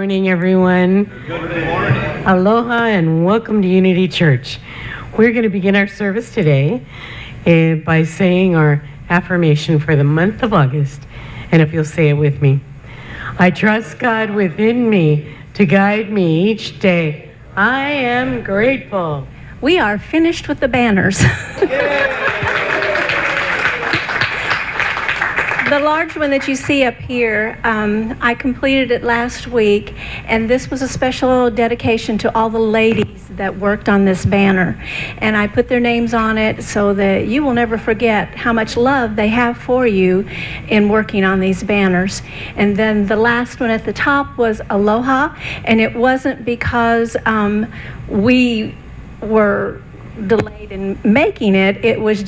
morning, everyone. Good morning. Aloha and welcome to Unity Church. We're going to begin our service today by saying our affirmation for the month of August. And if you'll say it with me. I trust God within me to guide me each day. I am grateful. We are finished with the banners. The large one that you see up here, I completed it last week, and this was a special dedication to all the ladies that worked on this banner. And I put their names on it so that you will never forget how much love they have for you in working on these banners. And then the last one at the top was Aloha, and it wasn't because we were delayed in making it. It was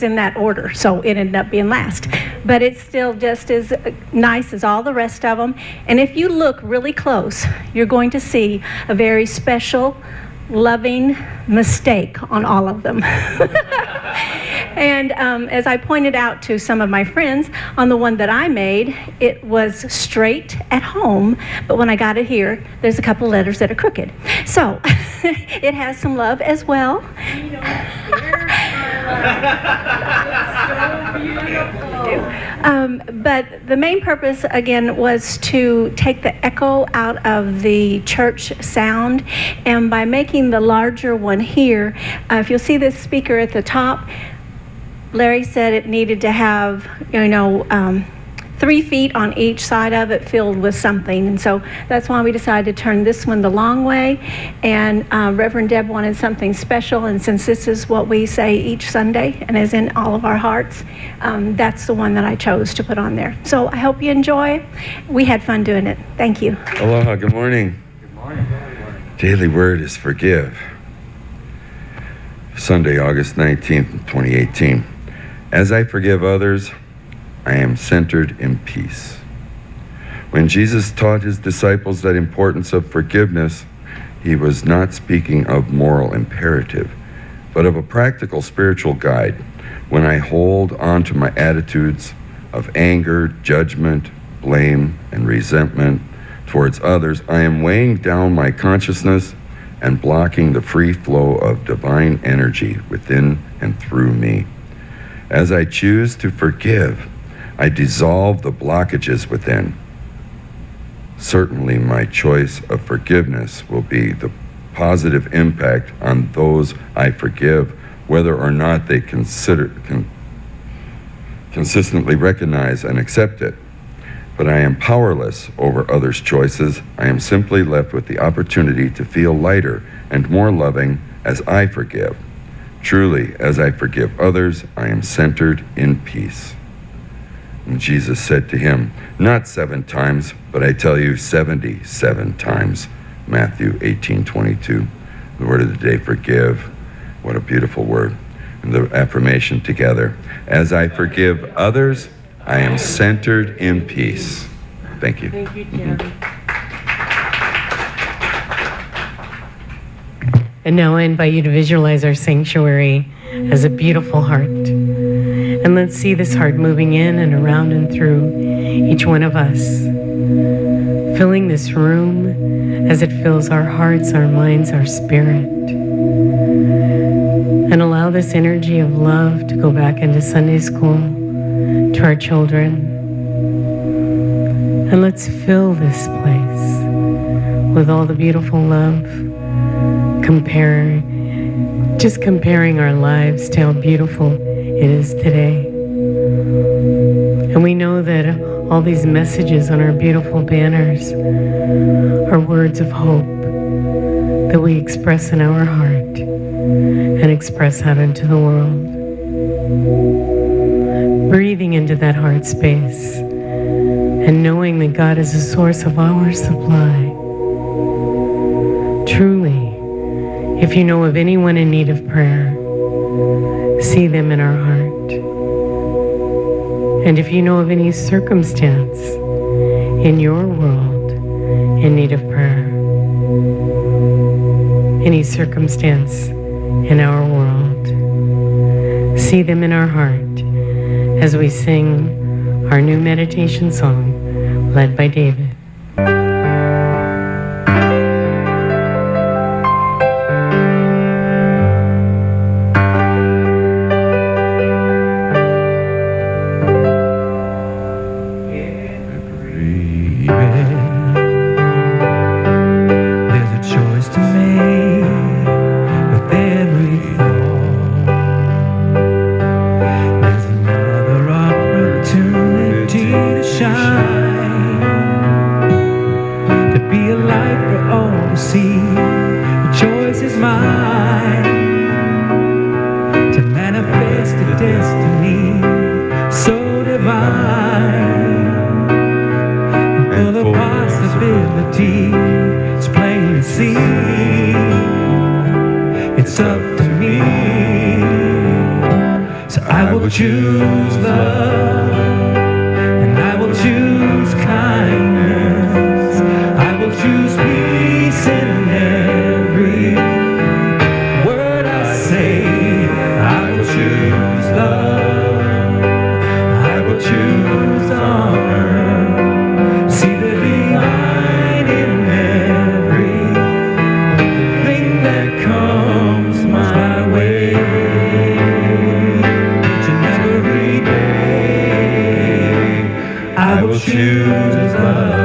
in that order, so it ended up being last. But it's still just as nice as all the rest of them. And if you look really close, you're going to see a very special, loving mistake on all of them. And as I pointed out to some of my friends, on the one that I made, it was straight at home, but when I got it here, there's a couple letters that are crooked. So it has some love as well. But the main purpose, again, was to take the echo out of the church sound. And by making the larger one here, if you'll see this speaker at the top, Larry said it needed to have, 3 feet on each side of it filled with something. And so that's why we decided to turn this one the long way. And Reverend Deb wanted something special. And since this is what we say each Sunday and is in all of our hearts, that's the one that I chose to put on there. So I hope you enjoy. We had fun doing it. Thank you. Aloha, good morning. Good morning. Daily word is forgive. Sunday, August 19th, 2018. As I forgive others, I am centered in peace. When Jesus taught his disciples the importance of forgiveness, he was not speaking of moral imperative, but of a practical spiritual guide. When I hold on to my attitudes of anger, judgment, blame, and resentment towards others, I am weighing down my consciousness and blocking the free flow of divine energy within and through me. As I choose to forgive, I dissolve the blockages within. Certainly, my choice of forgiveness will be the positive impact on those I forgive, whether or not they consistently recognize and accept it. But I am powerless over others' choices. I am simply left with the opportunity to feel lighter and more loving as I forgive. Truly, as I forgive others, I am centered in peace. And Jesus said to him, not 7 times, but I tell you 77 times. Matthew 18:22. The word of the day, forgive. What a beautiful word. And the affirmation together. As I forgive others, I am centered in peace. Thank you. Thank you, Jim. And now I invite you to visualize our sanctuary as a beautiful heart. And let's see this heart moving in and around and through each one of us, filling this room as it fills our hearts, our minds, our spirit. And allow this energy of love to go back into Sunday school, to our children. And let's fill this place with all the beautiful love, comparing our lives to how beautiful it is today. And we know that all these messages on our beautiful banners are words of hope that we express in our heart and express out into the world. Breathing into that heart space and knowing that God is the source of our supply. Truly, if you know of anyone in need of prayer, see them in our heart. And if you know of any circumstance in your world in need of prayer, any circumstance in our world, see them in our heart as we sing our new meditation song led by David. full of possibilities, plain to see. It's up to me, so I will choose love, and I will choose kindness. I will choose peace in every word I say. I will choose love, I will choose honor. See the divine in everything that comes my way. Each and every day I will choose love.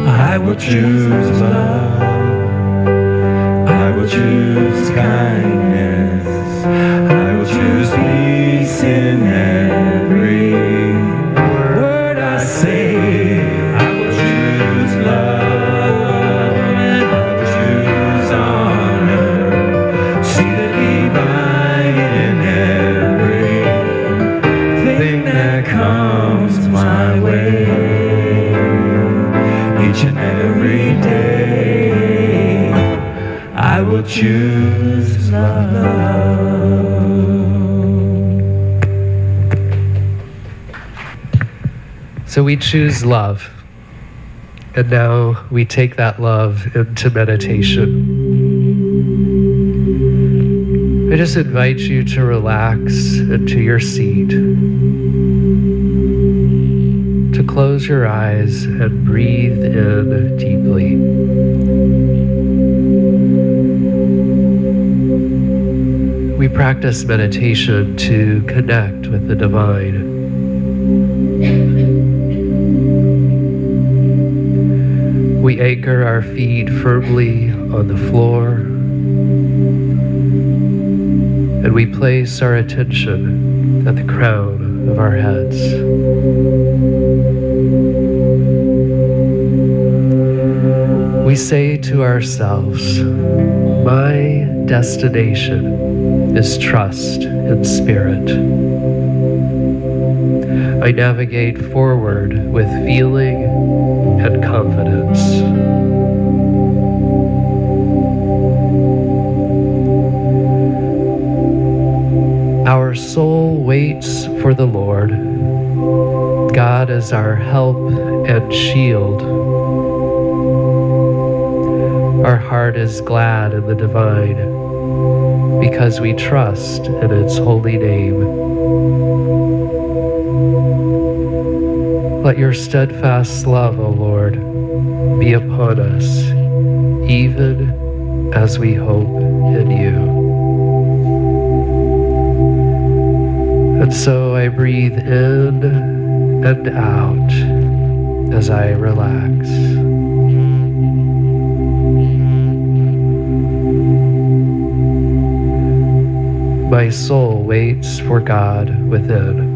I will choose love, I will choose kindness, I will choose peace in every word I say. I will choose love, and I will choose honor. See the divine in everything that comes my way. Each and every day I will choose love. So we choose love, and now we take that love into meditation. I just invite you to relax into your seat, to close your eyes and breathe in deeply. We practice meditation to connect with the divine. We anchor our feet firmly on the floor, and we place our attention at the crown of our heads. We say to ourselves, my destination is trust in spirit. I navigate forward with feeling and confidence. Our soul waits for the Lord. God is our help and shield. Our heart is glad in the divine because we trust in its holy name. Let your steadfast love, O Lord, be upon us, even as we hope in you. And so I breathe in and out as I relax. My soul waits for God within.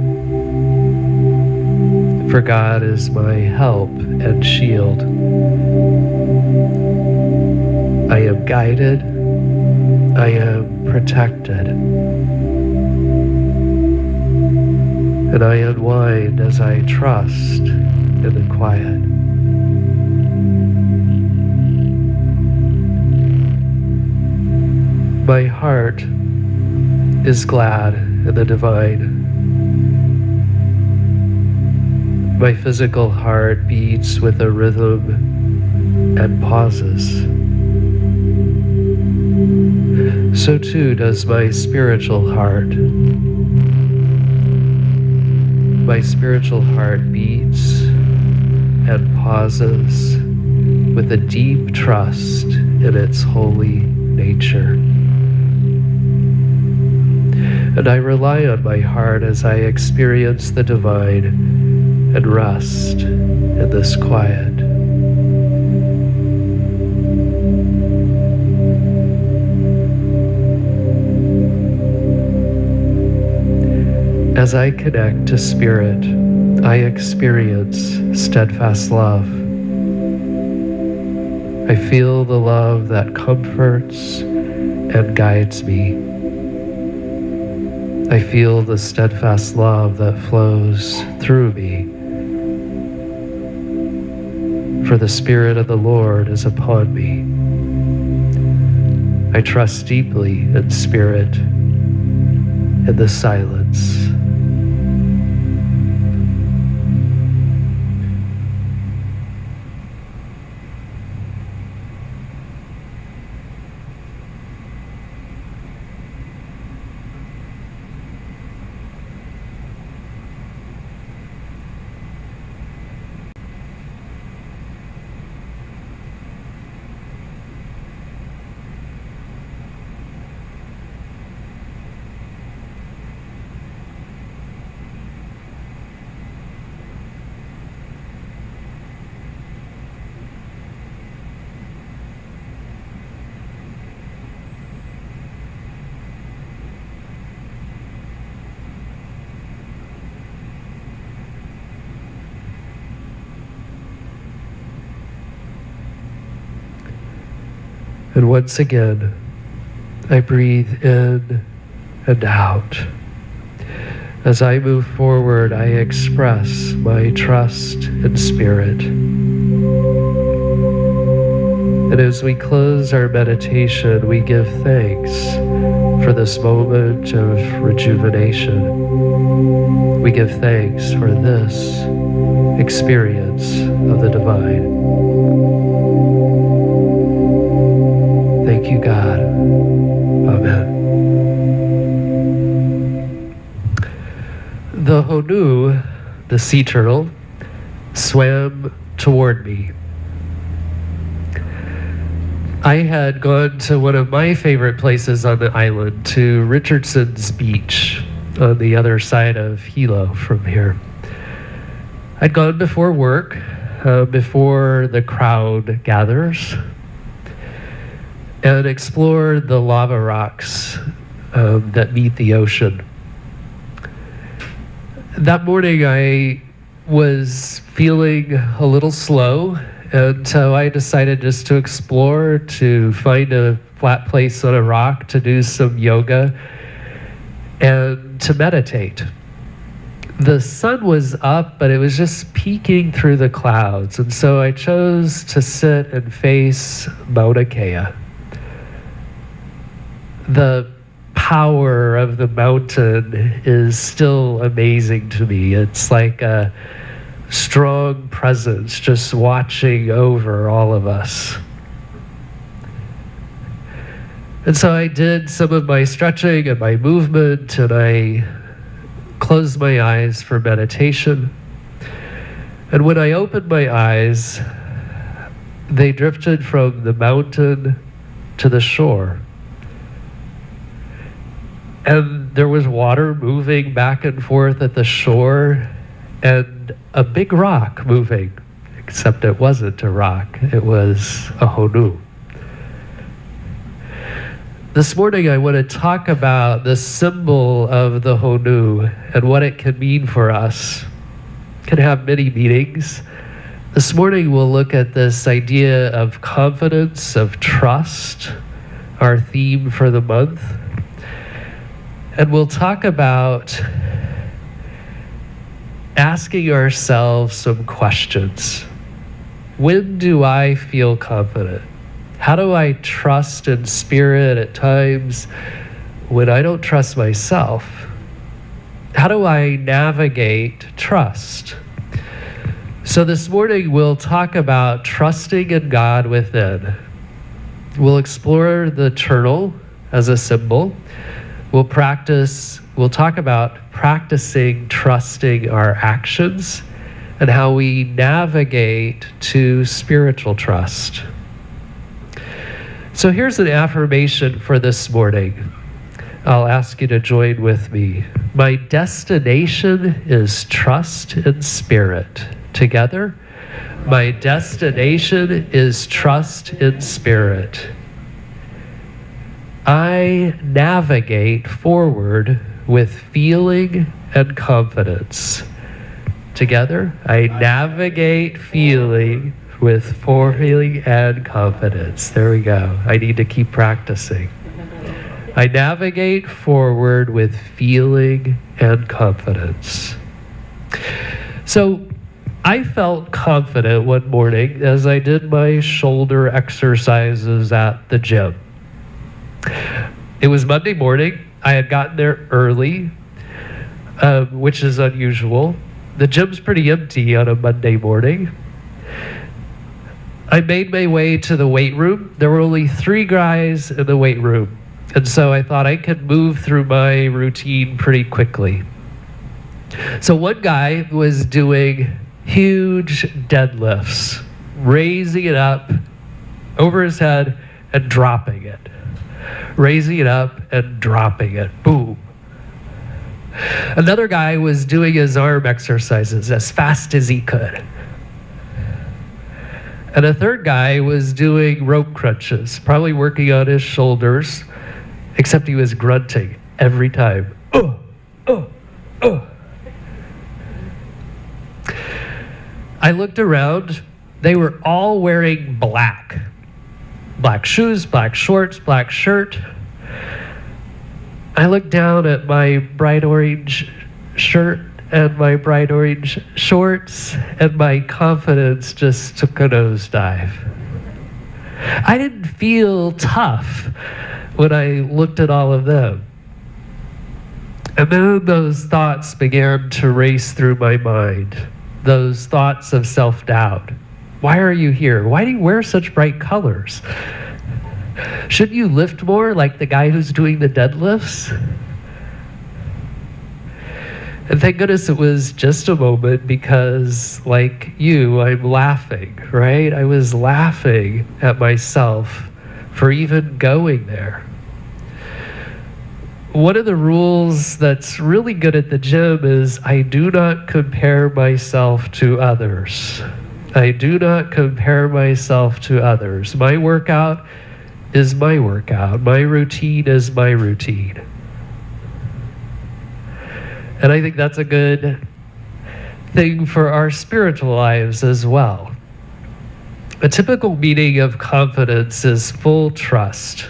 For God is my help and shield. I am guided, I am protected, and I unwind as I trust in the quiet. My heart is glad in the divine. My physical heart beats with a rhythm and pauses. So too does my spiritual heart. My spiritual heart beats and pauses with a deep trust in its holy nature. And I rely on my heart as I experience the divine and rest in this quiet. As I connect to Spirit, I experience steadfast love. I feel the love that comforts and guides me. I feel the steadfast love that flows through me. For the Spirit of the Lord is upon me. I trust deeply in Spirit, in the silence. And once again, I breathe in and out. As I move forward, I express my trust in Spirit. And as we close our meditation, we give thanks for this moment of rejuvenation. We give thanks for this experience of the divine. Thank you, God. Amen. The Honu, the sea turtle, swam toward me. I had gone to one of my favorite places on the island, to Richardson's Beach, on the other side of Hilo from here. I'd gone before work, before the crowd gathers, and explored the lava rocks that meet the ocean. That morning I was feeling a little slow, and so I decided just to explore, to find a flat place on a rock to do some yoga and to meditate. The sun was up, but it was just peeking through the clouds, and so I chose to sit and face Mauna Kea. The power of the mountain is still amazing to me. It's like a strong presence just watching over all of us. And so I did some of my stretching and my movement, and I closed my eyes for meditation. And when I opened my eyes, they drifted from the mountain to the shore. And there was water moving back and forth at the shore, and a big rock moving, except it wasn't a rock, it was a Honu. This morning I want to talk about the symbol of the Honu and what it can mean for us. It can have many meanings. This morning we'll look at this idea of confidence, of trust, our theme for the month. And we'll talk about asking ourselves some questions. When do I feel confident? How do I trust in Spirit at times when I don't trust myself? How do I navigate trust? So this morning we'll talk about trusting in God within. We'll explore the turtle as a symbol. We'll talk about practicing trusting our actions and how we navigate to spiritual trust. So here's an affirmation for this morning. I'll ask you to join with me. My destination is trust in Spirit. Together, my destination is trust in Spirit. I navigate forward with feeling and confidence. Together, I navigate feeling with feeling and confidence. There we go. I need to keep practicing. I navigate forward with feeling and confidence. So I felt confident one morning as I did my shoulder exercises at the gym. It was Monday morning. I had gotten there early, which is unusual. The gym's pretty empty on a Monday morning. I made my way to the weight room. There were only 3 guys in the weight room. And so I thought I could move through my routine pretty quickly. So one guy was doing huge deadlifts, raising it up over his head and dropping it. Raising it up and dropping it. Boom. Another guy was doing his arm exercises as fast as he could. And a third guy was doing rope crunches, probably working on his shoulders, except he was grunting every time. I looked around. They were all wearing black. Black shoes, black shorts, black shirt. I looked down at my bright orange shirt and my bright orange shorts, and my confidence just took a nosedive. I didn't feel tough when I looked at all of them. And then those thoughts began to race through my mind. Those thoughts of self-doubt. Why are you here? Why do you wear such bright colors? Shouldn't you lift more like the guy who's doing the deadlifts? And thank goodness it was just a moment, because like you, I'm laughing, right? I was laughing at myself for even going there. One of the rules that's really good at the gym is I do not compare myself to others. I do not compare myself to others. My workout is my workout. My routine is my routine. And I think that's a good thing for our spiritual lives as well. A typical meaning of confidence is full trust.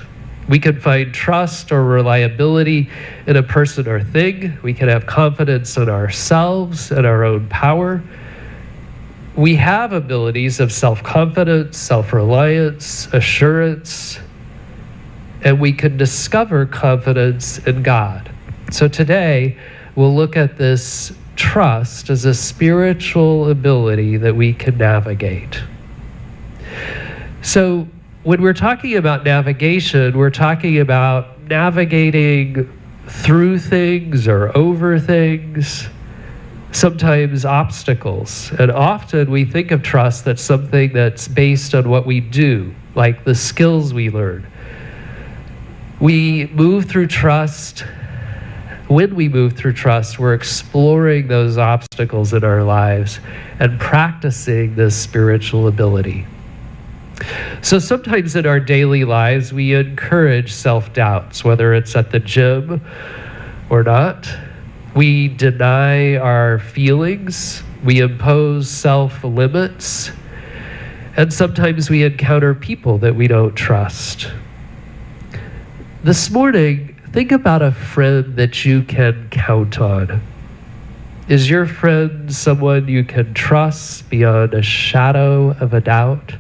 We can find trust or reliability in a person or thing. We can have confidence in ourselves and our own power. We have abilities of self-confidence, self-reliance, assurance, and we can discover confidence in God. So today, we'll look at this trust as a spiritual ability that we can navigate. So when we're talking about navigation, we're talking about navigating through things or over things, sometimes obstacles. And often we think of trust that's something that's based on what we do, like the skills we learn. We move through trust. When we move through trust, we're exploring those obstacles in our lives and practicing this spiritual ability. So sometimes in our daily lives, we encourage self-doubts, whether it's at the gym or not. We deny our feelings. We impose self-limits. And sometimes we encounter people that we don't trust. This morning, think about a friend that you can count on. Is your friend someone you can trust beyond a shadow of a doubt?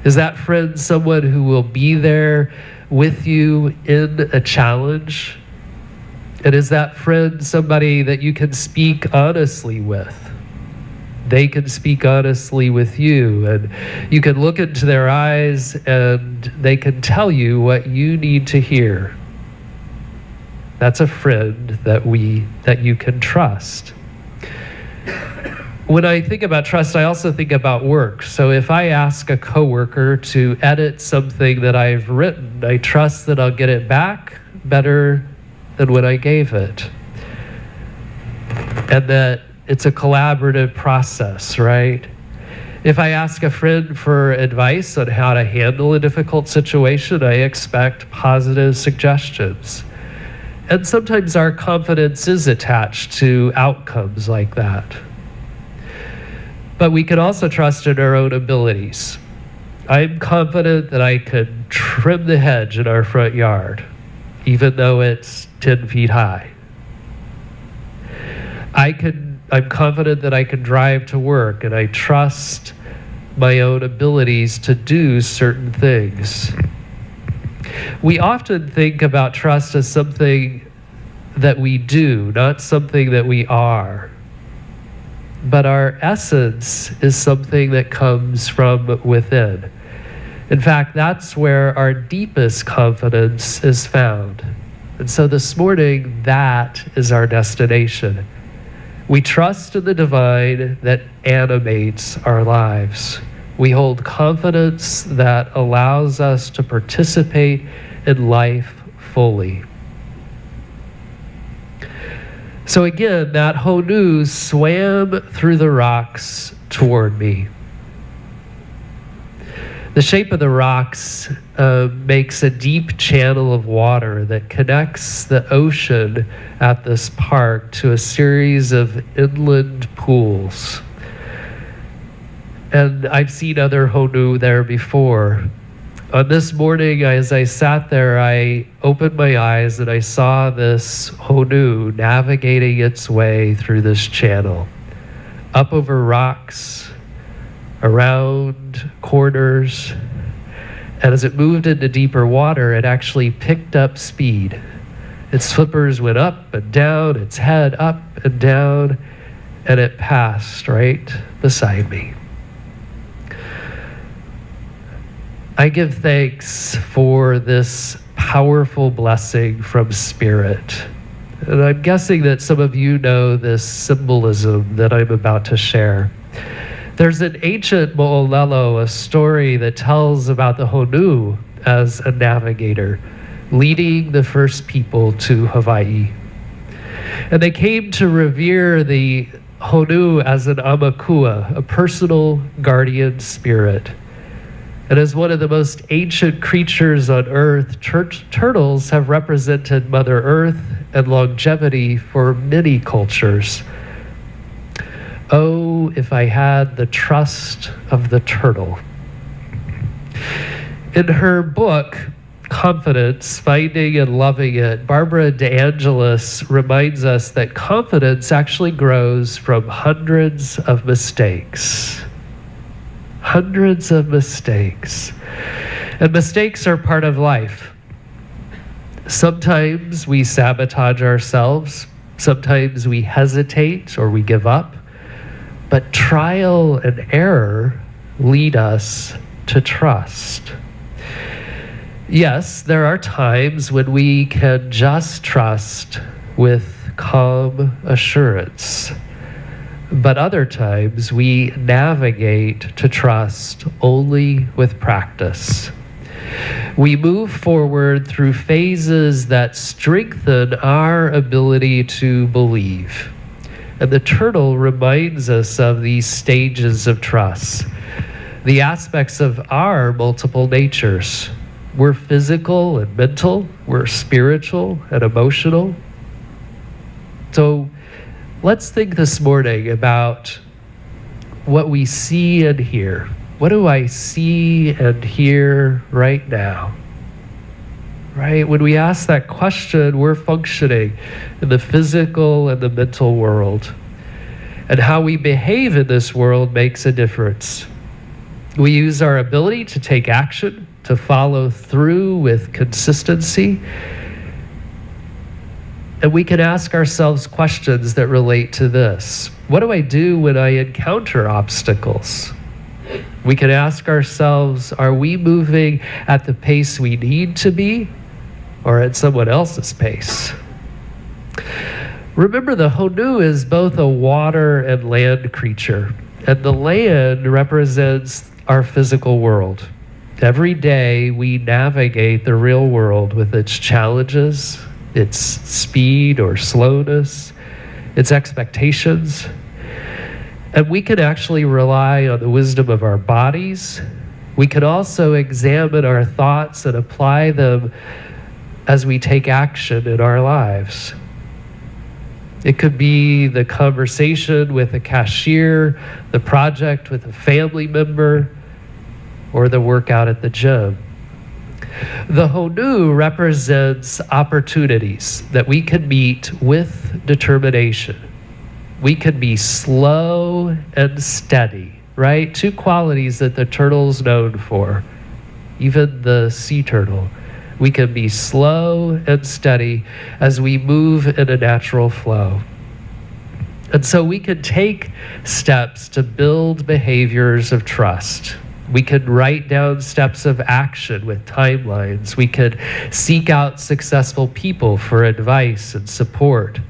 Is that friend someone who will be there with you in a challenge? And is that friend somebody that you can speak honestly with? They can speak honestly with you, and you can look into their eyes and they can tell you what you need to hear. That's a friend that you can trust. When I think about trust, I also think about work. So if I ask a coworker to edit something that I've written, I trust that I'll get it back better than when I gave it. And that it's a collaborative process, right? If I ask a friend for advice on how to handle a difficult situation, I expect positive suggestions. And sometimes our confidence is attached to outcomes like that. But we can also trust in our own abilities. I'm confident that I could trim the hedge in our front yard, even though it's 10 feet high. I'm confident that I can drive to work, and I trust my own abilities to do certain things. We often think about trust as something that we do, not something that we are. But our essence is something that comes from within. In fact, that's where our deepest confidence is found. And so this morning, that is our destination. We trust in the divine that animates our lives. We hold confidence that allows us to participate in life fully. So again, that Honu swam through the rocks toward me. The shape of the rocks makes a deep channel of water that connects the ocean at this park to a series of inland pools. And I've seen other Honu there before. On this morning, as I sat there, I opened my eyes and I saw this Honu navigating its way through this channel, up over rocks, around corners, and as it moved into deeper water, it actually picked up speed. Its flippers went up and down, its head up and down, and it passed right beside me. I give thanks for this powerful blessing from Spirit. And I'm guessing that some of you know this symbolism that I'm about to share. There's an ancient Mo'olelo, a story that tells about the Honu as a navigator, leading the first people to Hawaii. And they came to revere the Honu as an Amakua, a personal guardian spirit. And as one of the most ancient creatures on Earth, turtles have represented Mother Earth and longevity for many cultures. Oh, if I had the trust of the turtle. In her book, Confidence, Finding and Loving It, Barbara DeAngelis reminds us that confidence actually grows from hundreds of mistakes. Hundreds of mistakes. And mistakes are part of life. Sometimes we sabotage ourselves. Sometimes we hesitate or we give up. But trial and error lead us to trust. Yes, there are times when we can just trust with calm assurance. But other times we navigate to trust only with practice. We move forward through phases that strengthen our ability to believe. And the turtle reminds us of these stages of trust, the aspects of our multiple natures. We're physical and mental, we're spiritual and emotional. So let's think this morning about what we see and hear. What do I see and hear right now? Right? When we ask that question, we're functioning in the physical and the mental world. And how we behave in this world makes a difference. We use our ability to take action, to follow through with consistency. And we can ask ourselves questions that relate to this. What do I do when I encounter obstacles? We can ask ourselves, are we moving at the pace we need to be or at someone else's pace? Remember, the Honu is both a water and land creature, and the land represents our physical world. Every day we navigate the real world with its challenges, its speed or slowness, its expectations. And we can actually rely on the wisdom of our bodies. We can also examine our thoughts and apply them as we take action in our lives. It could be the conversation with a cashier, the project with a family member, or the workout at the gym. The Honu represents opportunities that we can meet with determination. We can be slow and steady, right? Two qualities that the turtle's known for, even the sea turtle. We can be slow and steady as we move in a natural flow. And so we can take steps to build behaviors of trust. We could write down steps of action with timelines. We could seek out successful people for advice and support.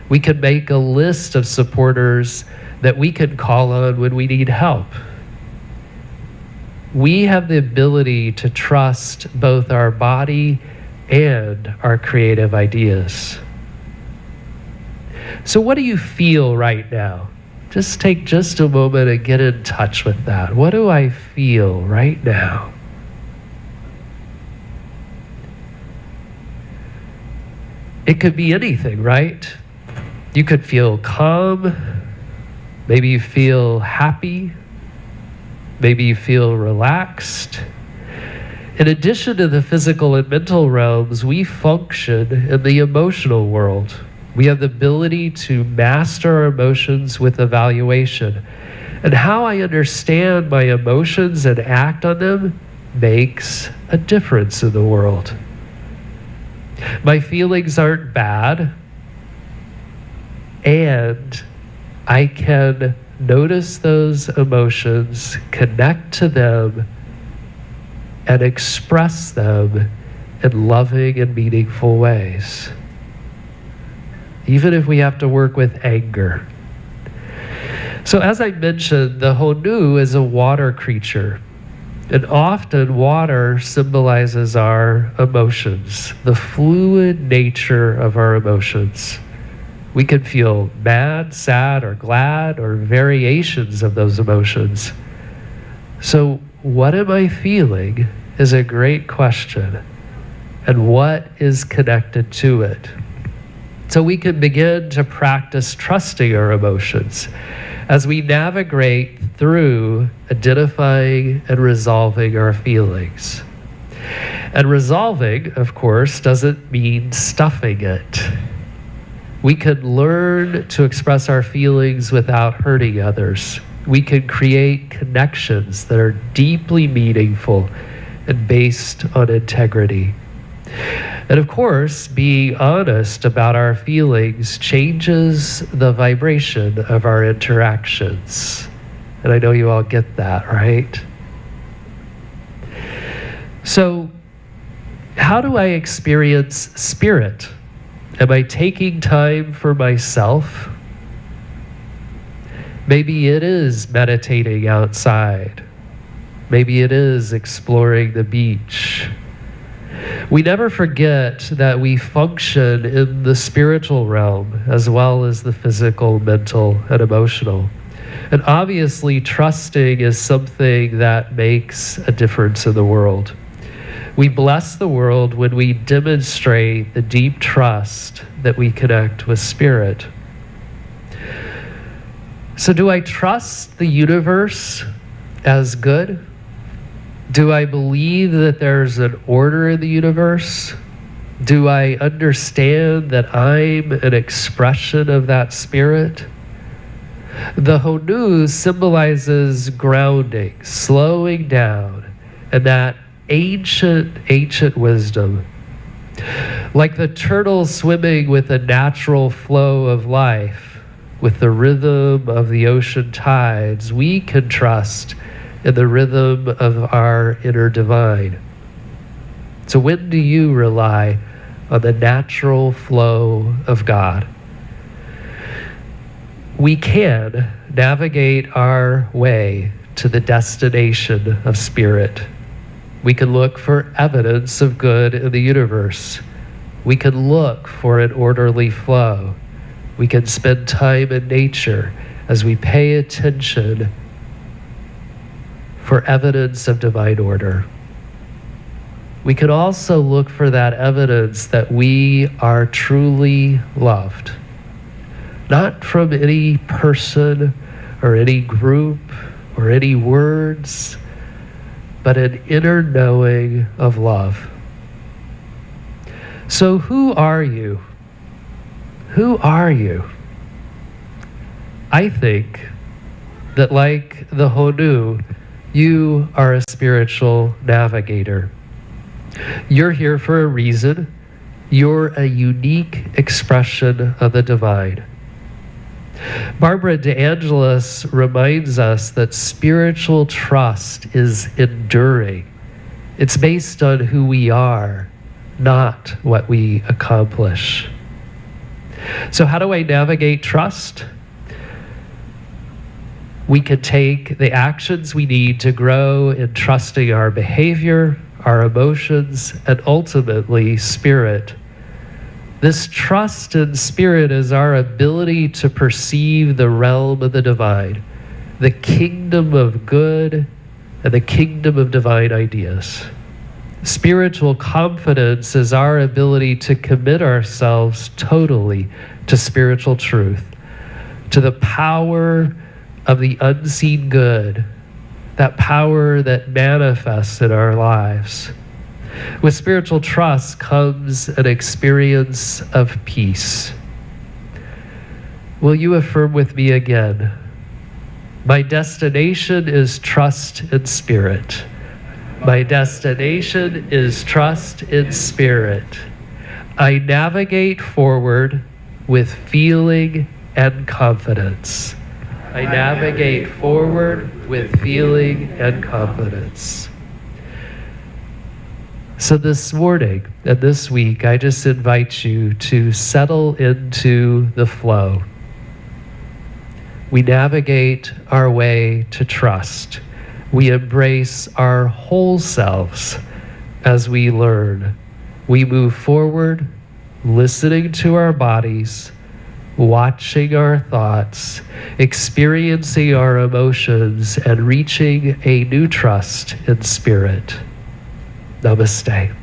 We could make a list of supporters that we can call on when we need help. We have the ability to trust both our body and our creative ideas. So what do you feel right now? Just take just a moment and get in touch with that. What do I feel right now? It could be anything, right? You could feel calm. Maybe you feel happy. Maybe you feel relaxed. In addition to the physical and mental realms, we function in the emotional world. We have the ability to master our emotions with evaluation. And how I understand my emotions and act on them makes a difference in the world. My feelings aren't bad, and I can notice those emotions, connect to them, and express them in loving and meaningful ways. Even if we have to work with anger. So as I mentioned, the Honu is a water creature. And often water symbolizes our emotions, the fluid nature of our emotions. We can feel mad, sad, or glad, or variations of those emotions. So what am I feeling is a great question. And what is connected to it? So we can begin to practice trusting our emotions as we navigate through identifying and resolving our feelings. And resolving, of course, doesn't mean stuffing it. We can learn to express our feelings without hurting others. We can create connections that are deeply meaningful and based on integrity. And of course, being honest about our feelings changes the vibration of our interactions. And I know you all get that, right? So, how do I experience spirit? Am I taking time for myself? Maybe it is meditating outside. Maybe it is exploring the beach. We never forget that we function in the spiritual realm as well as the physical, mental, and emotional. And obviously, trusting is something that makes a difference in the world. We bless the world when we demonstrate the deep trust that we connect with spirit. So do I trust the universe as good? Do I believe that there's an order in the universe? Do I understand that I'm an expression of that spirit? The Honu symbolizes grounding, slowing down, and that ancient wisdom. Like the turtle swimming with the natural flow of life, with the rhythm of the ocean tides, we can trust in the rhythm of our inner divine. So when do you rely on the natural flow of God? We can navigate our way to the destination of spirit. We can look for evidence of good in the universe. We can look for an orderly flow. We can spend time in nature as we pay attention for evidence of divine order. we could also look for that evidence that we are truly loved. Not from any person or any group or any words, but an inner knowing of love. So who are you? Who are you? I think that like the Honu, you are a spiritual navigator. You're here for a reason. You're a unique expression of the divine. Barbara DeAngelis reminds us that spiritual trust is enduring. It's based on who we are, not what we accomplish. So how do I navigate trust? We can take the actions we need to grow in trusting our behavior, our emotions, and ultimately spirit. This trust in spirit is our ability to perceive the realm of the divine, the kingdom of good, and the kingdom of divine ideas. Spiritual confidence is our ability to commit ourselves totally to spiritual truth, to the power of the unseen good, that power that manifests in our lives. With spiritual trust comes an experience of peace. Will you affirm with me again? My destination is trust in spirit. My destination is trust in spirit. I navigate forward with feeling and confidence. I navigate forward with feeling and confidence. So this morning and this week, I just invite you to settle into the flow. We navigate our way to trust. We embrace our whole selves as we learn. We move forward, listening to our bodies, watching our thoughts, experiencing our emotions, and reaching a new trust in spirit. Namaste.